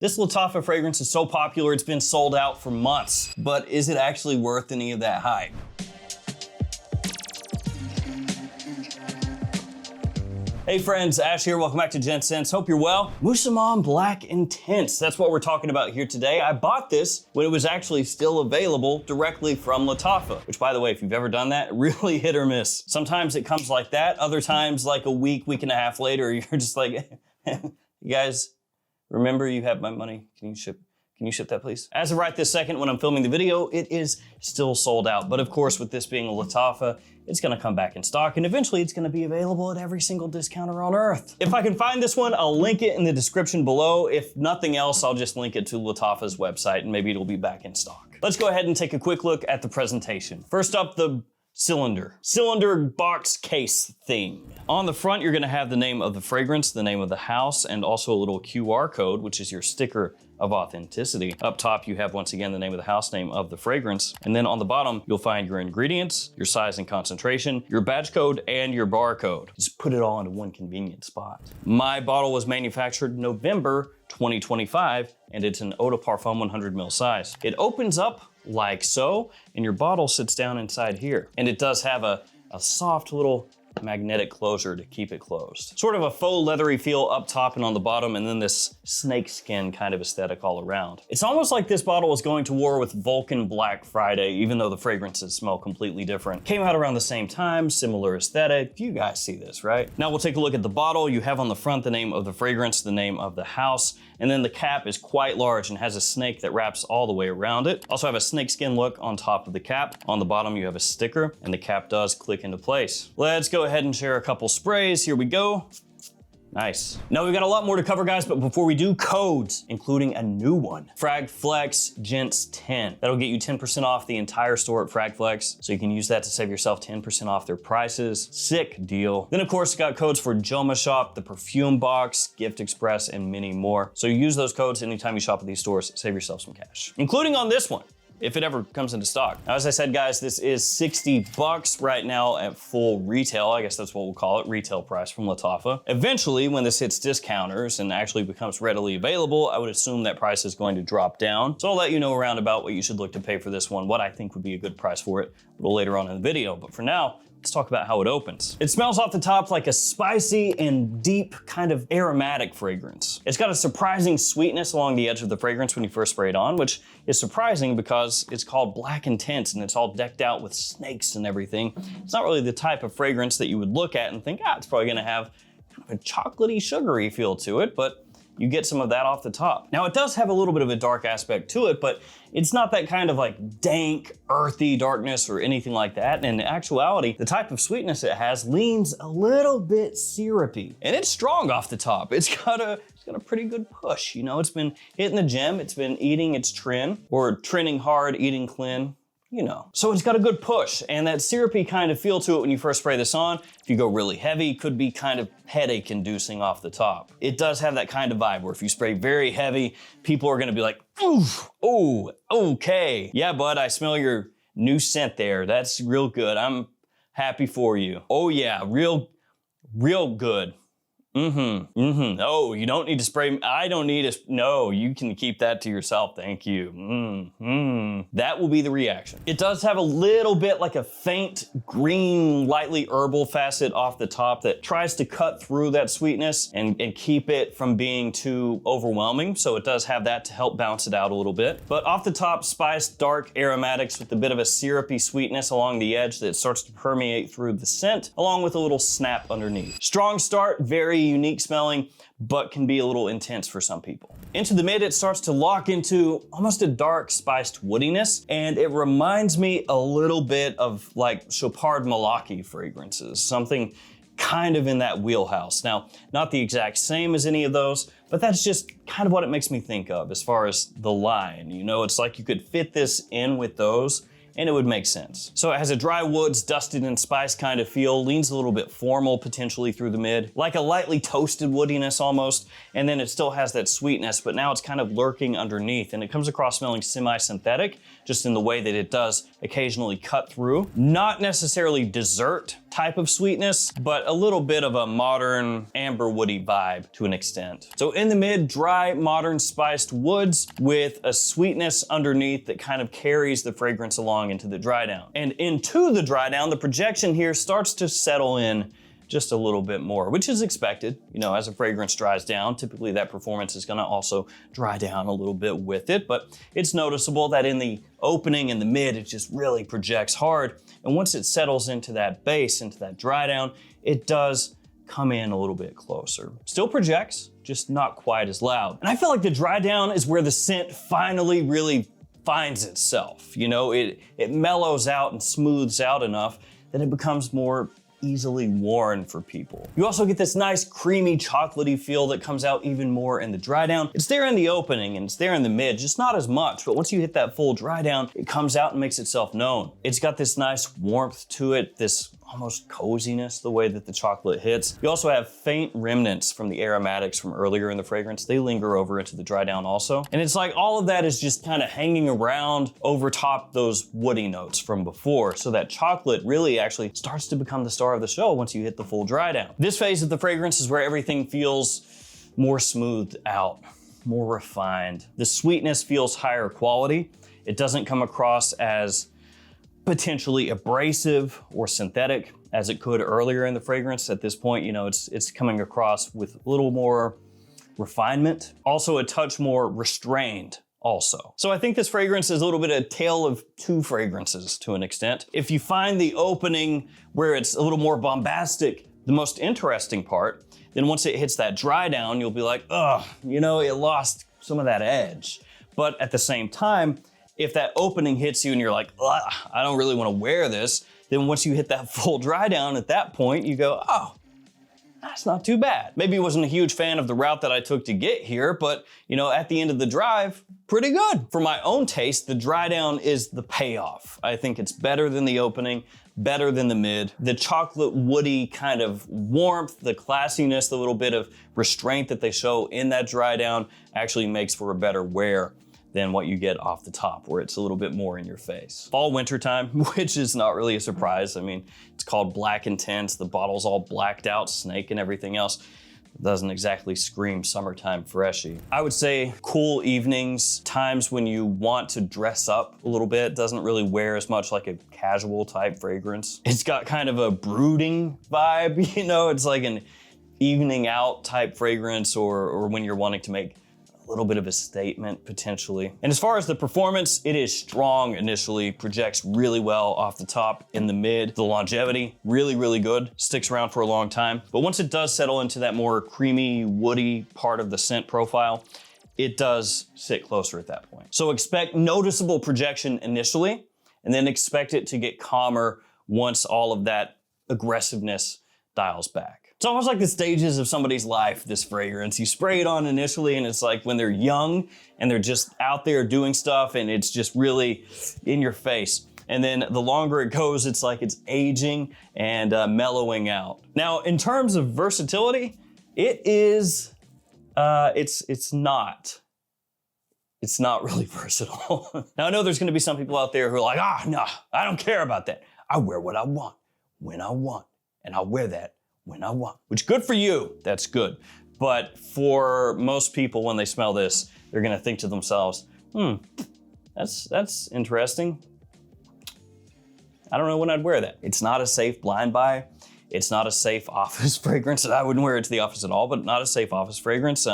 This Lattafa fragrance is so popular it's been sold out for months, but is it actually worth any of that hype? Hey friends, Ash here, welcome back to Gents. Hope you're well. Musamam Black Intense, that's what we're talking about here today. I bought this when it was actually still available directly from Lattafa, which by the way, if you've ever done that, really hit or miss. Sometimes it comes like that, other times like a week and a half later, you're just like, you guys, remember you have my money, can you ship that please? As of right this second when I'm filming the video, it is still sold out. But of course, with this being a Lattafa, it's gonna come back in stock and eventually it's gonna be available at every single discounter on earth. If I can find this one, I'll link it in the description below. If nothing else, I'll just link it to Lattafa's website and maybe it'll be back in stock. Let's go ahead and take a quick look at the presentation. First up, the cylinder box case thing. On the front, you're gonna have the name of the fragrance, the name of the house, and also a little QR code, which is your sticker of authenticity. Up top, you have once again the name of the house, name of the fragrance. And then on the bottom, you'll find your ingredients, your size and concentration, your batch code, and your barcode. Just put it all into one convenient spot. My bottle was manufactured November 2025, and it's an eau de parfum 100 ml size. It opens up like so, and your bottle sits down inside here. And it does have a soft little magnetic closure to keep it closed. Sort of a faux leathery feel up top and on the bottom, and then this snake skin kind of aesthetic all around. It's almost like this bottle was going to war with Vulcan Black Friday, even though the fragrances smell completely different. Came out around the same time, similar aesthetic. You guys see this, right? Now we'll take a look at the bottle. You have on the front the name of the fragrance, the name of the house, and then the cap is quite large and has a snake that wraps all the way around it. Also have a snake skin look on top of the cap. On the bottom, you have a sticker, and the cap does click into place. Let's go ahead and share a couple sprays. Here we go. Nice. Now we've got a lot more to cover, guys, but before we do, codes, including a new one. FragFlex Gents 10. That'll get you 10% off the entire store at FragFlex, so you can use that to save yourself 10% off their prices. Sick deal. Then of course, got codes for JOMASHOP, the Perfume Box, Gift Express, and many more. So use those codes anytime you shop at these stores, save yourself some cash. Including on this one, if it ever comes into stock. Now, as I said, guys, this is 60 bucks right now at full retail. I guess that's what we'll call it, retail price from Lattafa. Eventually, when this hits discounters and actually becomes readily available, I would assume that price is going to drop down. So I'll let you know around about what you should look to pay for this one, what I think would be a good price for it a little later on in the video. But for now, let's talk about how it opens. It smells off the top like a spicy and deep kind of aromatic fragrance. It's got a surprising sweetness along the edge of the fragrance when you first spray it on, which is surprising because it's called Black Intense and it's all decked out with snakes and everything. It's not really the type of fragrance that you would look at and think, it's probably gonna have kind of a chocolatey, sugary feel to it, but you get some of that off the top. Now it does have a little bit of a dark aspect to it, but it's not that kind of like dank, earthy darkness or anything like that. And in actuality, the type of sweetness it has leans a little bit syrupy. And it's strong off the top. It's got a pretty good push. You know, it's been hitting the gym, it's been eating its trin, or trinning hard, eating clean. You know. So it's got a good push and that syrupy kind of feel to it when you first spray this on. If you go really heavy, could be kind of headache inducing off the top. It does have that kind of vibe where if you spray very heavy, people are gonna be like, oof, oh, okay. Yeah, bud, I smell your new scent there. That's real good. I'm happy for you. Oh yeah, real good. Oh, you don't need to spray. I don't need to. No, you can keep that to yourself. Thank you. That will be the reaction. It does have a little bit like a faint green, lightly herbal facet off the top that tries to cut through that sweetness and keep it from being too overwhelming. So it does have that to help bounce it out a little bit. But off the top, spiced dark aromatics with a bit of a syrupy sweetness along the edge that starts to permeate through the scent, along with a little snap underneath. Strong start, very unique smelling, but can be a little intense for some people. Into the mid, it starts to lock into almost a dark spiced woodiness, and it reminds me a little bit of like Chopard Malaki fragrances, something kind of in that wheelhouse. Now, not the exact same as any of those, but that's just kind of what it makes me think of as far as the line. You know, it's like you could fit this in with those and it would make sense. So it has a dry woods, dusted and spiced kind of feel, leans a little bit formal potentially through the mid, like a lightly toasted woodiness almost, and then it still has that sweetness, but now it's kind of lurking underneath, and it comes across smelling semi-synthetic, just in the way that it does occasionally cut through. Not necessarily dessert type of sweetness, but a little bit of a modern amber woody vibe to an extent. So in the mid, dry, modern spiced woods with a sweetness underneath that kind of carries the fragrance along into the dry down. And into the dry down, the projection here starts to settle in just a little bit more, which is expected. You know, as a fragrance dries down, typically that performance is gonna also dry down a little bit with it, but it's noticeable that in the opening and the mid, it just really projects hard. And once it settles into that base, into that dry down, it does come in a little bit closer. Still projects, just not quite as loud. And I feel like the dry down is where the scent finally really finds itself. You know, it mellows out and smooths out enough that it becomes more easily worn for people. You also get this nice creamy chocolatey feel that comes out even more in the dry down. It's there in the opening and it's there in the mid, just not as much, but once you hit that full dry down, it comes out and makes itself known. It's got this nice warmth to it, this almost coziness, the way that the chocolate hits. You also have faint remnants from the aromatics from earlier in the fragrance. They linger over into the dry down also. And it's like all of that is just kind of hanging around over top those woody notes from before. So that chocolate really actually starts to become the star of the show once you hit the full dry down. This phase of the fragrance is where everything feels more smoothed out, more refined. The sweetness feels higher quality. It doesn't come across as potentially abrasive or synthetic as it could earlier in the fragrance. At this point, you know, it's coming across with a little more refinement, also a touch more restrained also. So I think this fragrance is a little bit a tale of two fragrances to an extent. If you find the opening where it's a little more bombastic, the most interesting part, then once it hits that dry down, you'll be like, ugh, you know, it lost some of that edge. But at the same time, if that opening hits you and you're like, ugh, I don't really want to wear this, then once you hit that full dry down at that point, you go, oh, that's not too bad. Maybe I wasn't a huge fan of the route that I took to get here, but you know, at the end of the drive, pretty good. For my own taste, the dry down is the payoff. I think it's better than the opening, better than the mid. The chocolate woody kind of warmth, the classiness, the little bit of restraint that they show in that dry down actually makes for a better wear than what you get off the top, where it's a little bit more in your face. Fall, winter time, which is not really a surprise. I mean, it's called Black Intense. The bottle's all blacked out, snake and everything else. It doesn't exactly scream summertime freshy. I would say cool evenings, times when you want to dress up a little bit, doesn't really wear as much like a casual type fragrance. It's got kind of a brooding vibe, you know, it's like an evening out type fragrance or when you're wanting to make a little bit of a statement potentially. And as far as the performance, it is strong initially, projects really well off the top in the mid. The longevity, really, really good, sticks around for a long time. But once it does settle into that more creamy, woody part of the scent profile, it does sit closer at that point. So expect noticeable projection initially, and then expect it to get calmer once all of that aggressiveness dials back. It's almost like the stages of somebody's life, this fragrance. You spray it on initially and it's like when they're young and they're just out there doing stuff and it's just really in your face. And then the longer it goes, it's like it's aging and mellowing out. Now, in terms of versatility, it is, it's not really versatile. Now, I know there's gonna be some people out there who are like, no, I don't care about that. I wear what I want, when I want, and I'll wear that when I want, which good for you, that's good. But for most people, when they smell this, they're gonna think to themselves, that's interesting. I don't know when I'd wear that. It's not a safe blind buy. It's not a safe office fragrance. I wouldn't wear it to the office at all, but not a safe office fragrance.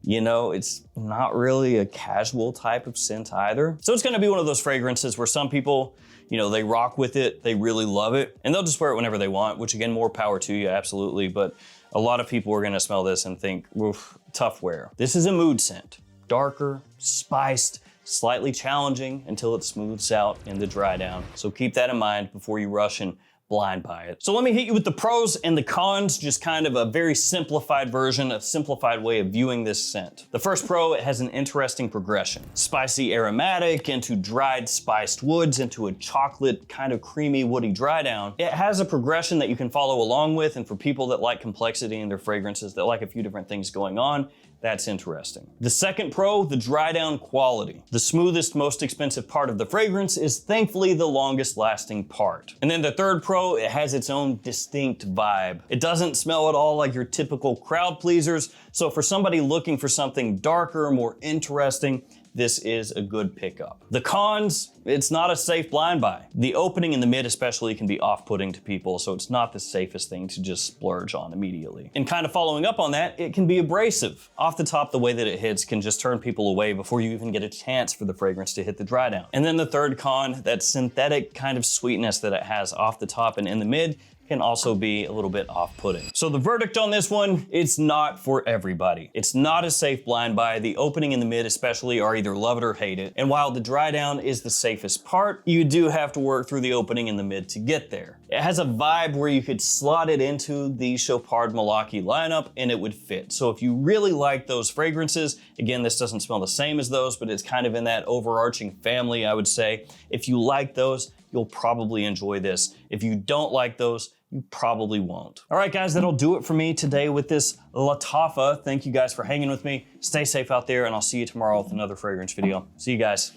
You know, it's not really a casual type of scent either. So it's gonna be one of those fragrances where some people, you know, they rock with it, they really love it, and they'll just wear it whenever they want, which again, more power to you, absolutely. But a lot of people are gonna smell this and think, oof, tough wear. This is a mood scent. Darker, spiced, slightly challenging until it smooths out in the dry down. So keep that in mind before you rush and blind buy it. So let me hit you with the pros and the cons, just kind of a very simplified version, a simplified way of viewing this scent. The first pro, it has an interesting progression. Spicy aromatic into dried spiced woods into a chocolate kind of creamy woody dry down. It has a progression that you can follow along with, and for people that like complexity in their fragrances, that like a few different things going on, that's interesting. The second pro, the dry down quality. The smoothest, most expensive part of the fragrance is thankfully the longest lasting part. And then the third pro, it has its own distinct vibe. It doesn't smell at all like your typical crowd pleasers, so for somebody looking for something darker, more interesting, this is a good pickup. The cons, it's not a safe blind buy. The opening in the mid especially can be off-putting to people, so it's not the safest thing to just splurge on immediately. And kind of following up on that, it can be abrasive. Off the top, the way that it hits can just turn people away before you even get a chance for the fragrance to hit the dry down. And then the third con, that synthetic kind of sweetness that it has off the top and in the mid, can also be a little bit off-putting. So the verdict on this one, it's not for everybody. It's not a safe blind buy. The opening in the mid especially are either love it or hate it. And while the dry down is the safest part, you do have to work through the opening in the mid to get there. It has a vibe where you could slot it into the Chopard Malaki lineup and it would fit. So if you really like those fragrances, again, this doesn't smell the same as those, but it's kind of in that overarching family, I would say. If you like those, you'll probably enjoy this. If you don't like those, you probably won't. All right, guys, that'll do it for me today with this Lattafa. Thank you guys for hanging with me. Stay safe out there, and I'll see you tomorrow with another fragrance video. See you guys.